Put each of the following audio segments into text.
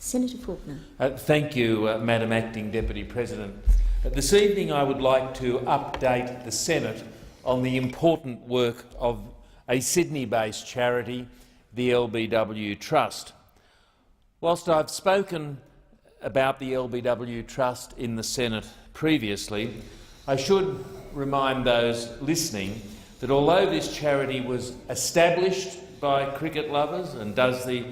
Senator Faulkner. Thank you, Madam Acting Deputy President. This evening I would like to update the Senate on the important work of a Sydney-based charity, the LBW Trust. Whilst I've spoken about the LBW Trust in the Senate previously, I should remind those listening that although this charity was established by cricket lovers and does the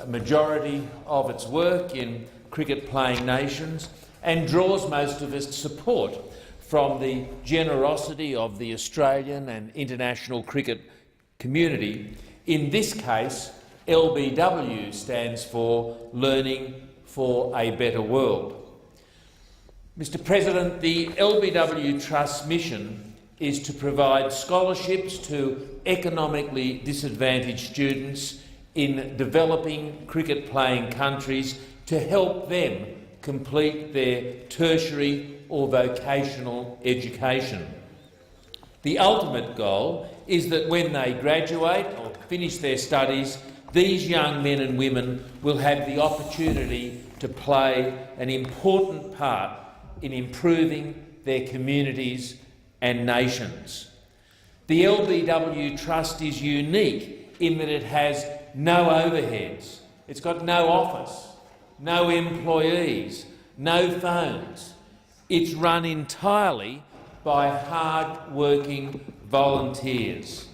majority of its work in cricket-playing nations and draws most of its support from the generosity of the Australian and international cricket community, in this case LBW stands for Learning for a Better World. Mr. President, the LBW Trust's mission is to provide scholarships to economically disadvantaged students in developing cricket-playing countries to help them complete their tertiary or vocational education. The ultimate goal is that when they graduate or finish their studies, these young men and women will have the opportunity to play an important part in improving their communities and nations. The LBW Trust is unique in that it has no overheads. It's got no office, no employees, no phones. It's run entirely by hard-working volunteers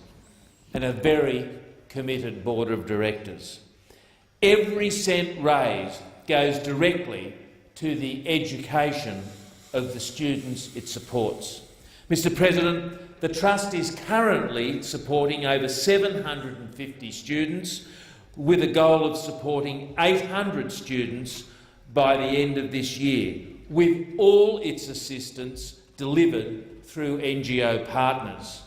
and a very committed board of directors. Every cent raised goes directly to the education of the students it supports. Mr. President, the Trust is currently supporting over 750 students with a goal of supporting 800 students by the end of this year, with all its assistance delivered through NGO partners.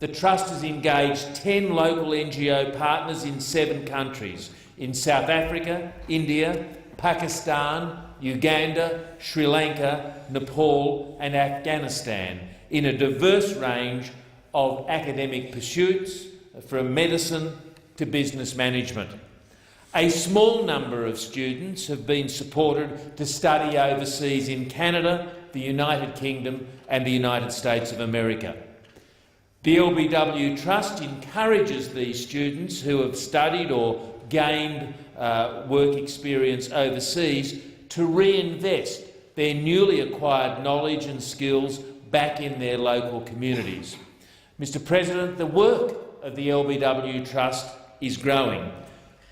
The Trust has engaged 10 local NGO partners in 7 countries, in South Africa, India, Pakistan, Uganda, Sri Lanka, Nepal and Afghanistan, in a diverse range of academic pursuits, from medicine to business management. A small number of students have been supported to study overseas in Canada, the United Kingdom and the United States of America. The LBW Trust encourages these students who have studied or gained work experience overseas to reinvest their newly acquired knowledge and skills back in their local communities. Mr. President, the work of the LBW Trust is growing.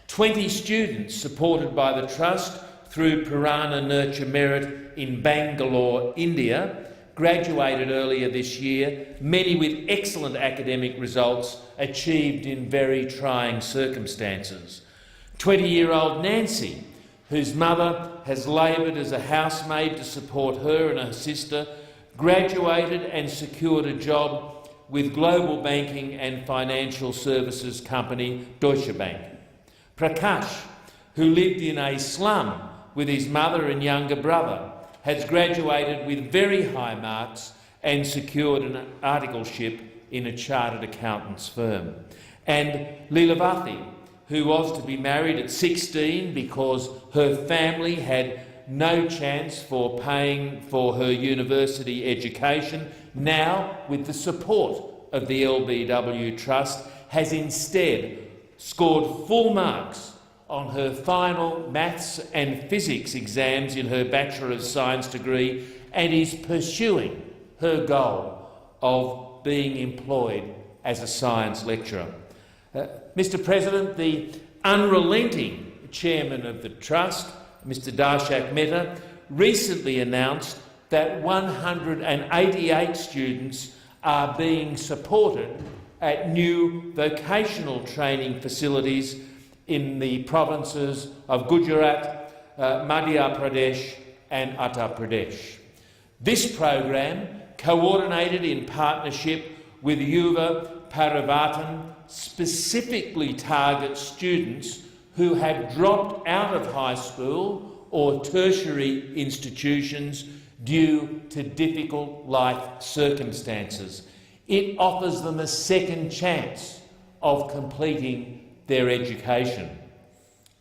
20 students supported by the Trust through Purana Nurture Merit in Bangalore, India, graduated earlier this year, many with excellent academic results achieved in very trying circumstances. 20-year-old Nancy, whose mother has laboured as a housemaid to support her and her sister, graduated and secured a job with global banking and financial services company Deutsche Bank. Prakash, who lived in a slum with his mother and younger brother, has graduated with very high marks and secured an articleship in a chartered accountant's firm. And Leelavathi, who was to be married at 16 because her family had no chance for paying for her university education, now, with the support of the LBW Trust, has instead scored full marks on her final maths and physics exams in her Bachelor of Science degree and is pursuing her goal of being employed as a science lecturer. Mr. President, the unrelenting chairman of the Trust, Mr. Darshak Mehta, recently announced that 188 students are being supported at new vocational training facilities in the provinces of Gujarat, Madhya Pradesh and Uttar Pradesh. This program, coordinated in partnership with Yuva Parivartan, specifically targets students who have dropped out of high school or tertiary institutions due to difficult life circumstances. It offers them a second chance of completing their education.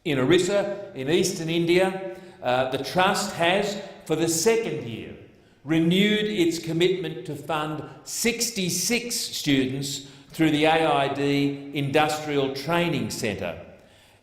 In Orissa, in eastern India, the Trust has, for the second year, renewed its commitment to fund 66 students through the AID Industrial Training Centre.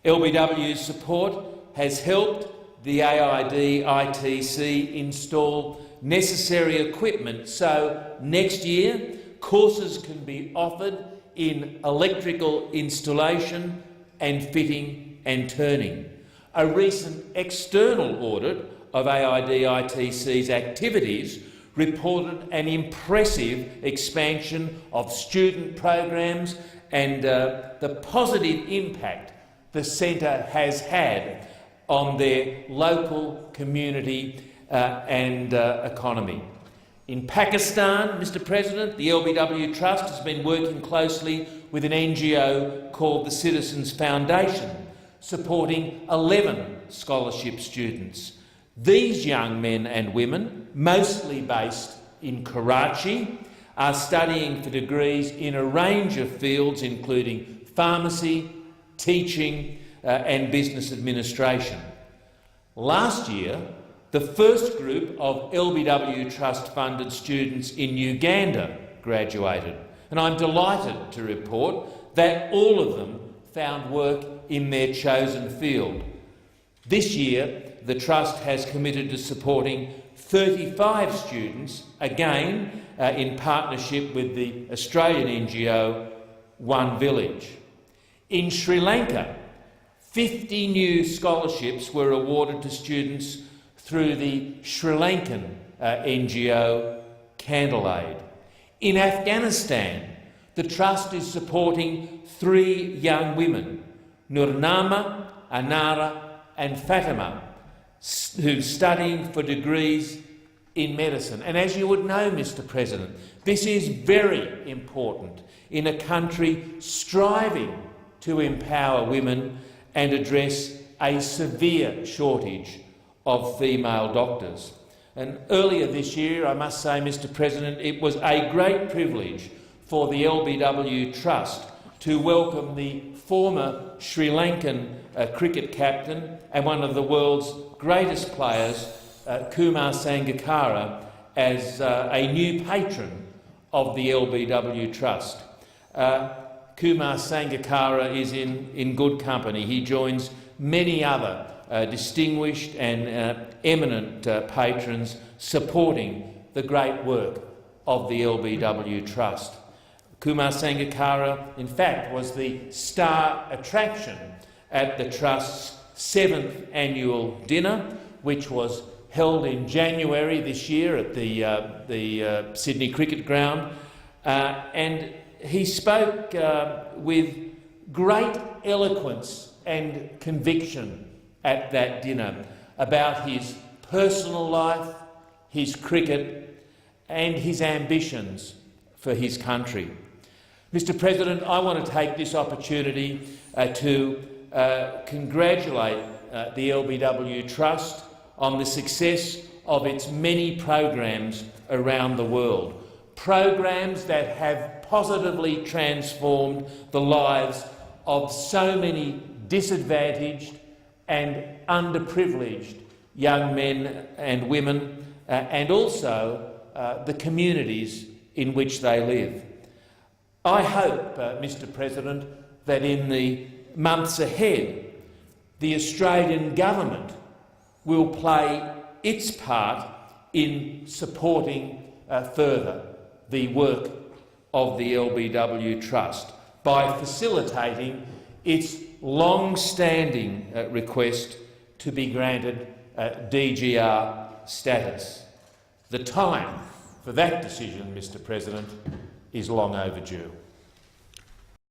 LBW's support has helped the AID ITC install necessary equipment, so next year courses can be offered in electrical installation and fitting and turning. A recent external audit of AID ITC's activities reported an impressive expansion of student programs and the positive impact the centre has had on their local community and economy. In Pakistan, Mr President, the LBW Trust has been working closely with an NGO called the Citizens Foundation, supporting 11 scholarship students. These young men and women, mostly based in Karachi, are studying for degrees in a range of fields including pharmacy, teaching and business administration. Last year, the first group of LBW Trust-funded students in Uganda graduated, and I'm delighted to report that all of them found work in their chosen field. This year, the Trust has committed to supporting 35 students, again in partnership with the Australian NGO One Village. In Sri Lanka, 50 new scholarships were awarded to students through the Sri Lankan NGO Candle-Aid. In Afghanistan, the Trust is supporting 3 young women, Nurnama, Anara and Fatima, who's studying for degrees in medicine. And as you would know, Mr President, this is very important in a country striving to empower women and address a severe shortage of female doctors. And earlier this year, I must say, Mr President, it was a great privilege for the LBW Trust to welcome the former Sri Lankan cricket captain and one of the world's greatest players, Kumar Sangakkara, as a new patron of the LBW Trust. Kumar Sangakkara is in good company. He joins many other distinguished and eminent patrons supporting the great work of the LBW Trust. Kumar Sangakkara, in fact, was the star attraction at the Trust's 7th annual dinner, which was held in January this year at the Sydney Cricket Ground, and he spoke with great eloquence and conviction at that dinner about his personal life, his cricket and his ambitions for his country. Mr President, I want to take this opportunity to congratulate the LBW Trust on the success of its many programs around the world, programs that have positively transformed the lives of so many disadvantaged and underprivileged young men and women, and also the communities in which they live. I hope, Mr President, that in the months ahead, the Australian government will play its part in supporting further the work of the LBW Trust by facilitating its long-standing request to be granted DGR status. The time for that decision, Mr President, is long overdue.